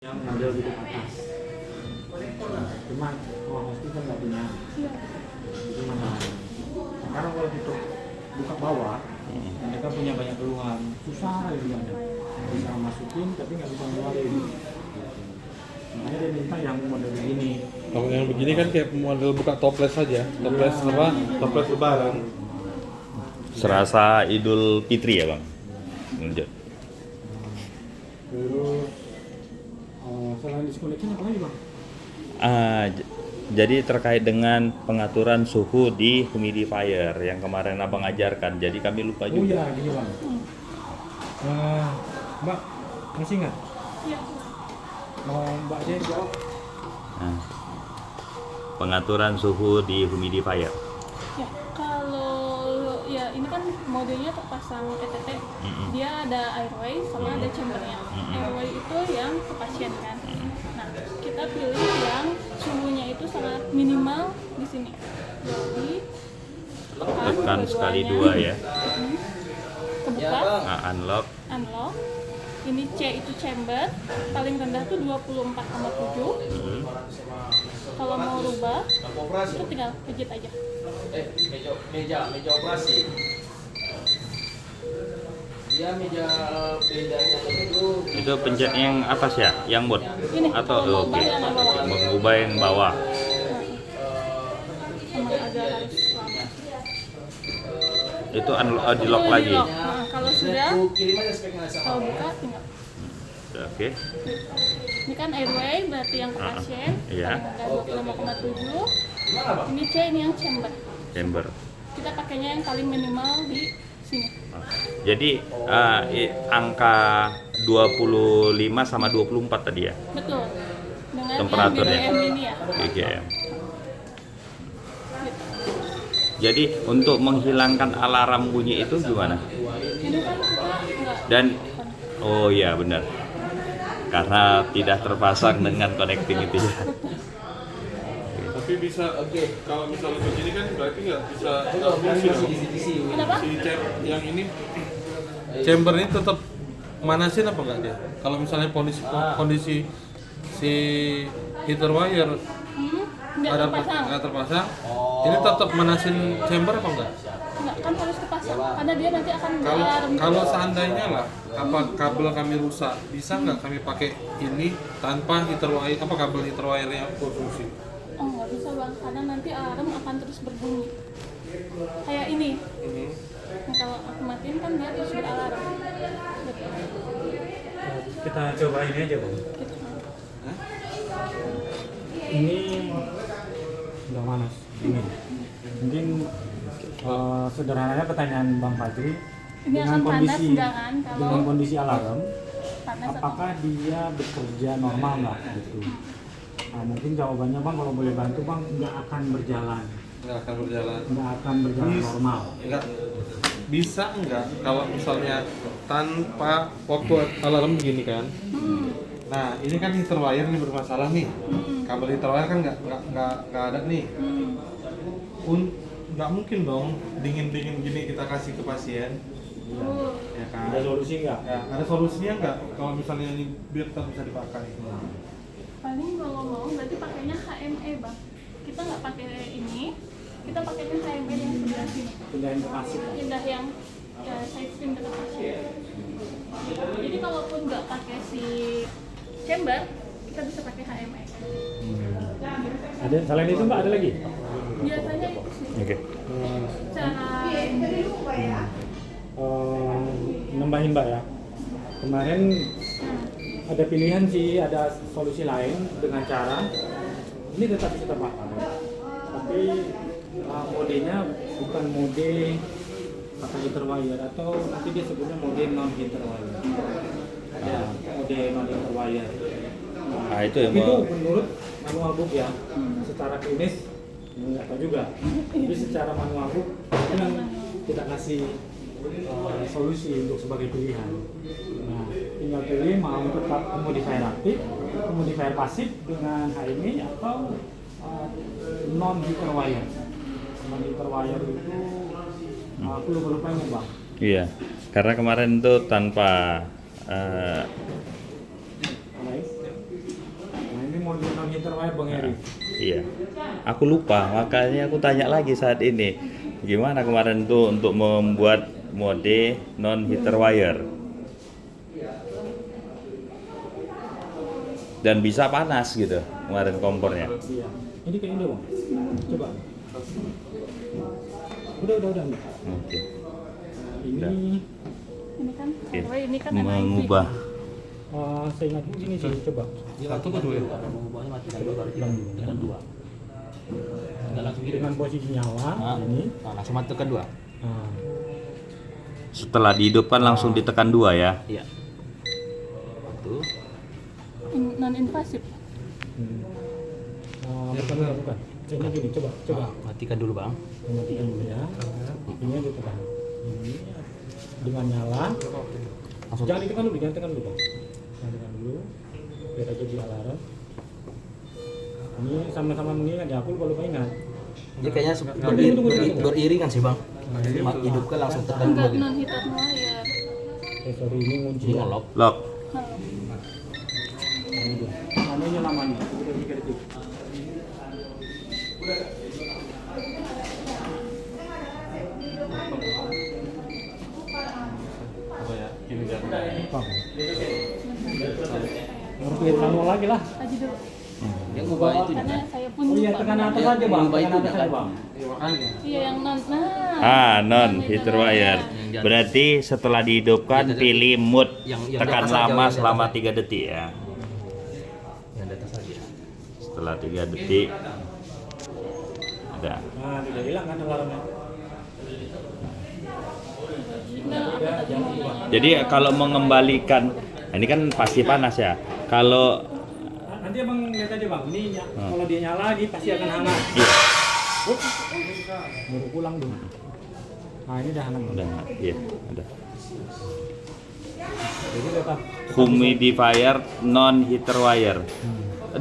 yang model di atas. Cuma hosti kan nggak punya, itu masalahnya. Sekarang kalau kita buka bawah, mereka punya banyak keluhan, susah gitu ada. Bisa masukin tapi nggak bisa ngeluarin. Makanya dia minta yang model begini. Kalau yang begini kan kayak model buka toples saja, toples apa? Toples lebaran. Serasa Idul Fitri ya bang. Lanjut. Terus selain disconnecting apa lagi bang? Jadi terkait dengan pengaturan suhu di humidifier yang kemarin abang ajarkan, jadi kami lupa Oh juga. iya, gini bang. Mbak, masih nggak? Iya. Mau Mbak aja jawab? Nah, pengaturan suhu di humidifier. Ya, kalau ya ini kan modenya terpasang ETT. Dia ada airway sama ada chambernya. Airway itu yang ke pasien kan. Nah, kita pilih yang suhunya itu sangat minimal di sini. Jadi Tekan sekali dua-duanya. dua ya. Kebuka, Unlock. unlock. Ini C itu chamber, paling rendah tuh 24,7. Kalau mau rubah, itu tinggal pijit aja. Meja operasi. Dia meja bedanya Itu pencet yang atas ya, yang mode Ini, atau kalau mau oke. ubah yang bawah. Mengubah yang bawah. Emang agak harus lama. Itu di lock Itu lagi. di-lock. Nah, kalau sudah, kirim aja speknya sama. kalau buka tinggal. Oke. Ini kan airway, berarti yang ke pasien. Iya. Paling rendah 25,7. Ini C, ini yang chamber. Chamber. Kita pakainya yang paling minimal di sini. Jadi angka 25 sama 24 tadi ya. Betul. Dengan Temperaturnya. yang BGM ini ya. BGM. Jadi untuk menghilangkan alarm bunyi itu gimana? Ini kan kita enggak. Dan oh iya benar. Karena tidak terpasang dengan connecting itu ya. Tapi bisa, kalau misalnya begini kan berarti nggak bisa Kenapa? yang ini chamber ini tetap manasin apa enggak dia? Kalau misalnya kondisi si heater wire Enggak terpasang. nggak terpasang, ini tetap manasin chamber apa enggak? Enggak, kan harus terpasang. Karena dia nanti akan Kalau alarm. kalau seandainya lah, apa kabel kami rusak, bisa nggak kami pakai ini tanpa heater wire, apa kabel heater wire yang berfungsi? Oh, nggak bisa bang, karena nanti alarm akan terus berbunyi. Kayak ini. Nah, kalau aku matiin kan dia terus beralarm. Betul. Kita coba ini aja bang. Gitu. Ini udah panas. Ini mungkin sederhananya pertanyaan Bang Fajri. Ini akan panas enggak kan? Kalau Dengan kondisi alarm, panas atau apakah dia bekerja normal nggak gitu? Nah, mungkin jawabannya bang kalau boleh bantu bang, nggak akan berjalan, Nggak akan berjalan. normal. Enggak bisa enggak kalau misalnya tanpa waktu alarm begini kan? Nah ini kan heater wire nih bermasalah nih. Kabel heater wire kan nggak ada nih. Nggak mungkin dong dingin gini kita kasih ke pasien. Ya kan? Ada solusi nggak? Ya, ada solusinya nggak kalau misalnya ini biar tetap bisa dipakai? paling kalau mau berarti pakainya HME bang. Kita nggak pakai ini, kita pakainya HME yang sebelah sini. Pindahin ke pasif. Pindah yang side stream dekat pasien. Jadi kalaupun nggak pakai si chamber, kita bisa pakai HME. Ada selain itu mbak ada lagi? Biasanya itu sih. Oke. Cara Nambahin mbak ya. Kemarin ada pilihan sih, ada solusi lain dengan cara ini tetap bisa terpakai, tapi modenya bukan mode pakai heater wire atau nanti dia sebutnya mode non heater wire. Ada mode non heater wire. Nah, itu yang itu mau menurut manual book ya, secara klinis nggak tahu juga, tapi secara manual book itu tidak kasih solusi untuk sebagai pilihan. Nah, tinggal pilih mau tetap humidifier aktif, humidifier pasif dengan HMI atau non heater wire. Non heater wire itu aku lupa ini bang. iya. Karena kemarin tuh tanpa heater wire Bang Eri. Iya. Aku lupa, makanya aku tanya lagi saat ini. Gimana kemarin tuh untuk membuat mode non heater wire? Dan bisa panas gitu kemarin kompornya. Iya. Ini kayak ini Bang. Coba. Udah. Oke. Ini Ini kan Oke. airway, ini kan NIV. Mengubah. saya ingat ini sih coba. Satu ke dua ya? Mengubahnya matikan dulu baru Bilang tekan 2. Tinggal langsung gini. dengan posisi nyala ini. Nah, langsung mati tekan 2. Nah, Setelah dihidupkan langsung ditekan 2 ya. Iya. Tuh. Non invasif. bukan. Ini gini, coba. Matikan dulu, Bang. Matikan dulu ya. Ini yang ditekan. Ini dengan nyala. Langsung. Jangan ditekan dulu, Bang. Jangan ditekan dulu. Biar aja di alarm. Ini sama-sama mengingat ya, aku lupa ingat. Jadi kayaknya Tunggu. beriringan sih, Bang. Hidupkan langsung tekan Enggak, 2 gitu. non heater wire. Sorry, ini kunci. Ini ngelok. Lock. Halo. Ini dia. Namanya lamanya. Udah 3 detik. Apa ya? Ini dia. Apa? Harus lihat manual lagi lah. Aja dulu. Yang ubah itu Karena saya pun Oh iya, lupa. tekan atas aja Bang. Ubah Tekan itu atas kan? aja Bang. Iya, makanya. Iya yang non. Nah. Non heater wire. Berarti setelah dihidupkan pilih mood Yang tekan di atas aja, lama yang di selama atas 3 detik ya. Yang di atas aja. Setelah 3 detik ada. Nah, tidak hilang kan alarmnya. Jadi kalau mengembalikan, ini kan pasti panas ya. Kalau Nanti Abang lihat aja Bang, ini kalau dia nyala lagi pasti akan hangat. iya, Baru pulang dulu. Nah, ini udah hangat. udah, iya, ada. Jadi tetap Humidifier non heater wire.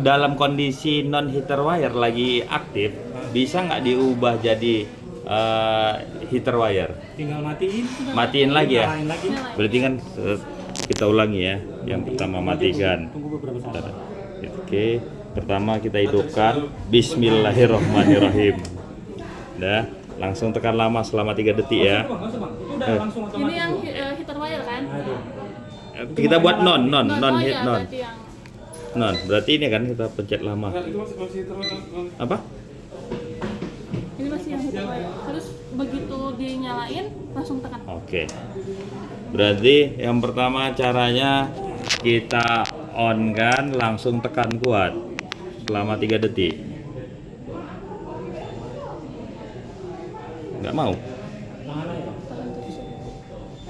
Dalam kondisi non heater wire lagi aktif, bisa nggak diubah jadi heater wire? tinggal matiin. Matiin lagi ya. Nyalain lagi. Berarti kan kita ulangi ya. Yang pertama matikan. Tunggu beberapa saat. Bentar. Oke, pertama kita hidupkan. Bismillahirrahmanirrahim. Dah, langsung tekan lama selama 3 detik ya. Nggak usah, Bang. Itu udah langsung otomatis. Ini yang heater wire kan? Nah, itu. Kita buat non Oh hit iya, non. berarti yang Non, berarti ini kan kita pencet lama. Enggak, itu masih terus. Apa? ini masih yang heater wire. Terus begitu dinyalain langsung tekan. Oke. Berarti yang pertama caranya kita on kan langsung tekan kuat selama 3 detik. Nggak mau. Tangan aja, Bang.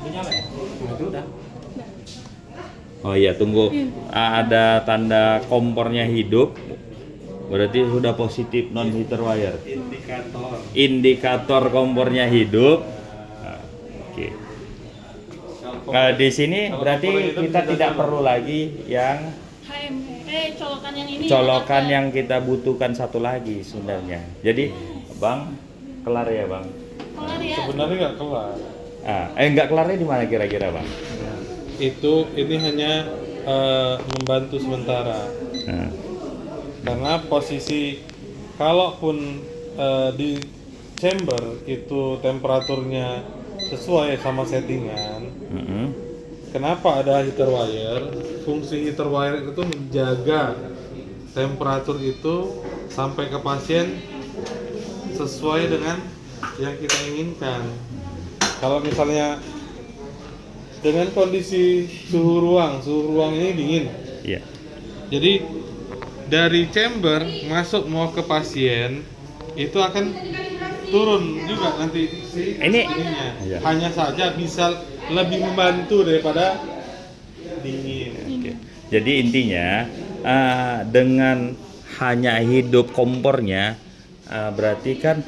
Udah nyala ya? Nah, itu udah. Oh iya, tunggu. Ada tanda kompornya hidup. Berarti sudah positif non heater wire. Indikator kompornya hidup. Nah, oke. Nah, di sini berarti kita tidak perlu lagi yang Colokan yang ini. colokan yang kita butuhkan satu lagi sebenarnya. Jadi, Bang, kelar ya, Bang? Kelar ya. Sebenarnya nggak kelar. Nggak kelarnya di mana kira-kira, Bang? Ini hanya membantu sementara. Nah, Karena posisi kalaupun di chamber itu temperaturnya sesuai sama settingan, mm-mm. kenapa ada heater wire? Fungsi heater wire itu menjaga temperatur itu sampai ke pasien sesuai dengan yang kita inginkan. Kalau misalnya dengan kondisi suhu ruang ini dingin, Iya. jadi dari chamber masuk mau ke pasien itu akan turun juga nanti si Ini- ininya. Iya. Hanya saja bisa lebih membantu daripada dingin. Oke. Jadi intinya dengan hanya hidup kompornya berarti kan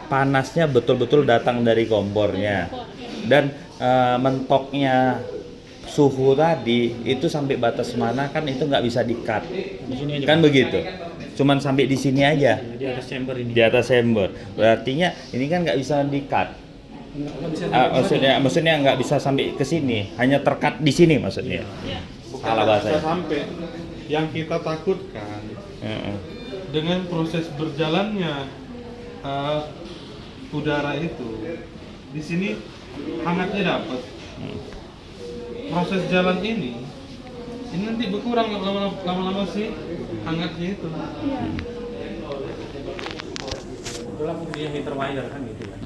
panasnya betul-betul datang dari kompornya dan mentoknya suhu tadi itu sampai batas mana kan itu nggak bisa di-cut sini aja, kan Bang. begitu, cuman sampai di sini aja Di atas chamber ini. di atas chamber, berartinya ini kan nggak bisa di-cut. Nggak bisa sampai Maksudnya nggak bisa sampai ke sini, hanya terkat di sini maksudnya. Iya. Bukan Salah nggak bisa bahasanya. sampai yang kita takutkan Heeh. dengan proses berjalannya udara itu, di sini hangatnya dapat. Proses jalan ini nanti berkurang lama-lama sih hangatnya itu. Itulah fungsinya heater wire kan gitu ya.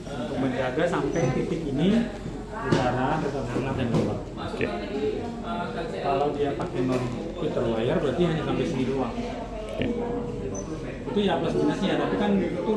Untuk menjaga sampai titik ini udara tetap hangat dan lembab. Oke. Kalau dia pakai non heater wire berarti hanya sampai sini doang. Oke. Itu ya plus minusnya, tapi kan itu